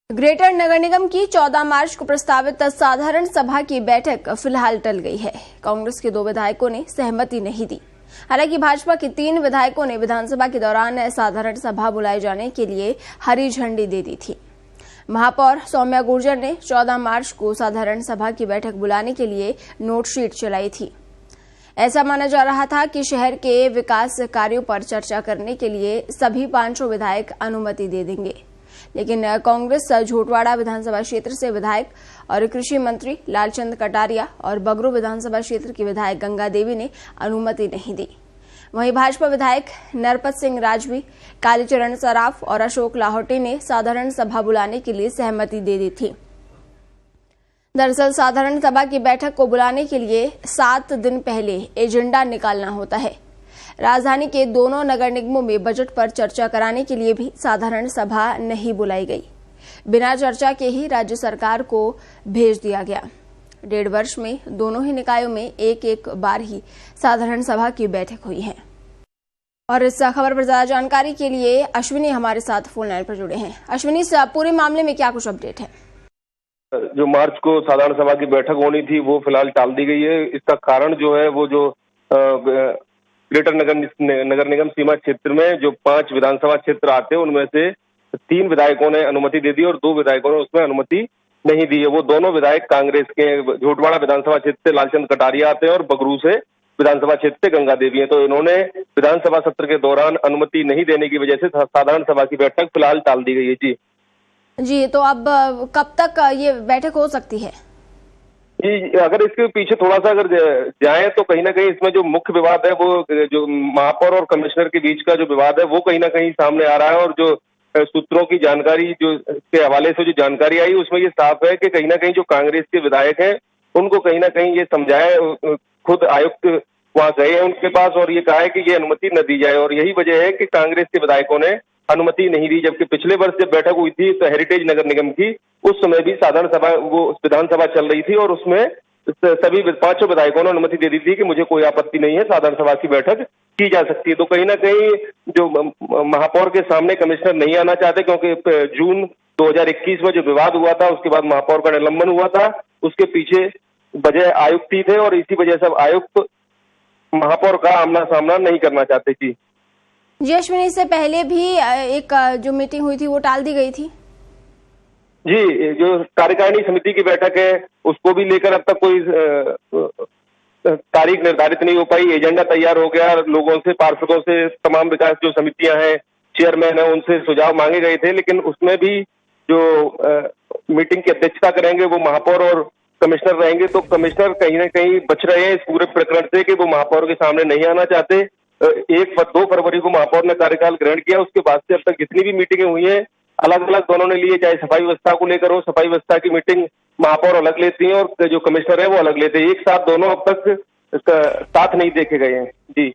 Greater नगर निगम की 14 मार्च को प्रस्तावित साधारण सभा की बैठक फिलहाल टल गई है। कांग्रेस के 2 विधायकों ने सहमति नहीं दी। हालांकि भाजपा के 3 विधायकों ने विधानसभा के दौरान साधारण सभा बुलाए जाने के लिए हरी झंडी दे दी थी। महापौर सौम्या गुर्जर ने 14 मार्च को साधारण सभा की बैठक बुलाने के लिए नोटशीट चलाई थी। ऐसा माना जा रहा था कि शहर के विकास कार्यों पर चर्चा करने के लिए सभी 5 विधायक अनुमति दे देंगे, लेकिन कांग्रेस झोटवाड़ा विधानसभा क्षेत्र से विधायक और कृषि मंत्री लालचंद कटारिया और बगरू विधानसभा क्षेत्र की विधायक गंगा देवी ने अनुमति नहीं दी। वहीं भाजपा विधायक नरपत सिंह राजवी, कालीचरण सराफ और अशोक लाहौटी ने साधारण सभा बुलाने के लिए सहमति दे दी थी। दरअसल साधारण सभा की बैठक को बुलाने के लिए 7 दिन पहले एजेंडा निकालना होता है। राजधानी के दोनों नगर निगमों में बजट पर चर्चा कराने के लिए भी साधारण सभा नहीं बुलाई गई। बिना चर्चा के ही राज्य सरकार को भेज दिया गया। 1.5 वर्ष में दोनों ही निकायों में एक बार ही साधारण सभा की बैठक हुई है। और इस खबर पर ज्यादा जानकारी के लिए अश्विनी हमारे साथ फोन लाइन पर जुड़े हैं। अश्विनी, इस पूरे मामले में क्या कुछ अपडेट है? जो मार्च को साधारण सभा की बैठक होनी थी वो फिलहाल टाल दी गई है। इसका कारण जो है वो जो ग्रेटर नगर निगम सीमा क्षेत्र में जो 5 विधानसभा क्षेत्र आते हैं उनमें से 3 विधायकों ने अनुमति दे दी और 2 विधायकों ने उसमें अनुमति नहीं दी है। वो दोनों विधायक कांग्रेस के झोटवाड़ा विधानसभा क्षेत्र से लालचंद कटारिया आते हैं और बगरू से विधानसभा क्षेत्र से गंगा देवी है। तो इन्होंने विधानसभा सत्र के दौरान अनुमति नहीं देने की वजह से साधारण सभा की बैठक फिलहाल टाल दी गई है। जी, तो अब कब तक ये बैठक हो सकती है? जी, अगर इसके पीछे थोड़ा सा अगर जाए तो कहीं ना कहीं इसमें जो मुख्य विवाद है वो जो महापौर और कमिश्नर के बीच का जो विवाद है वो कहीं ना कहीं सामने आ रहा है। और जो सूत्रों की जानकारी जो के हवाले से जो जानकारी आई उसमें ये साफ है कि कहीं ना कहीं जो कांग्रेस के विधायक हैं उनको कहीं ना कहीं ये समझाया, खुद आयुक्त वहां गए हैं उनके पास और ये कहा है कि ये अनुमति न दी जाए। और यही वजह है कि कांग्रेस के विधायकों ने अनुमति नहीं दी। जबकि पिछले वर्ष जब बैठक हुई थी तो हेरिटेज नगर निगम की, उस समय भी साधारण सभा वो विधानसभा चल रही थी और उसमें सभी 5 विधायकों ने अनुमति दे दी थी कि मुझे कोई आपत्ति नहीं है, साधारण सभा की बैठक की जा सकती है। तो कहीं ना कहीं जो महापौर के सामने कमिश्नर नहीं आना चाहते, क्योंकि जून 2021 में जो विवाद हुआ था उसके बाद महापौर का निलंबन हुआ था, उसके पीछे वजह आयुक्त ही थे और इसी वजह से आयुक्त महापौर का आमना सामना नहीं करना चाहते थी। जी अश्विनी, इससे पहले भी एक जो मीटिंग हुई थी वो टाल दी गई थी। जी, जो कार्यकारिणी समिति की बैठक है उसको भी लेकर अब तक कोई तारीख निर्धारित नहीं हो पाई। एजेंडा तैयार हो गया, लोगों से, पार्षदों से, तमाम विकास जो समितियां हैं, चेयरमैन है, उनसे सुझाव मांगे गए थे, लेकिन उसमें भी जो मीटिंग की अध्यक्षता करेंगे वो महापौर और कमिश्नर रहेंगे। तो कमिश्नर कहीं ना कहीं बच रहे हैं इस पूरे प्रकरण से कि वो महापौर के सामने नहीं आना चाहते। 2 फरवरी को महापौर ने कार्यकाल ग्रहण किया, उसके बाद से अब तक जितनी भी मीटिंगें हुई हैं अलग अलग दोनों ने लिए, चाहे सफाई व्यवस्था को लेकर हो, सफाई व्यवस्था की मीटिंग महापौर अलग लेती हैं और जो कमिश्नर है वो अलग लेते हैं। एक साथ दोनों अब तक साथ नहीं देखे गए हैं। जी।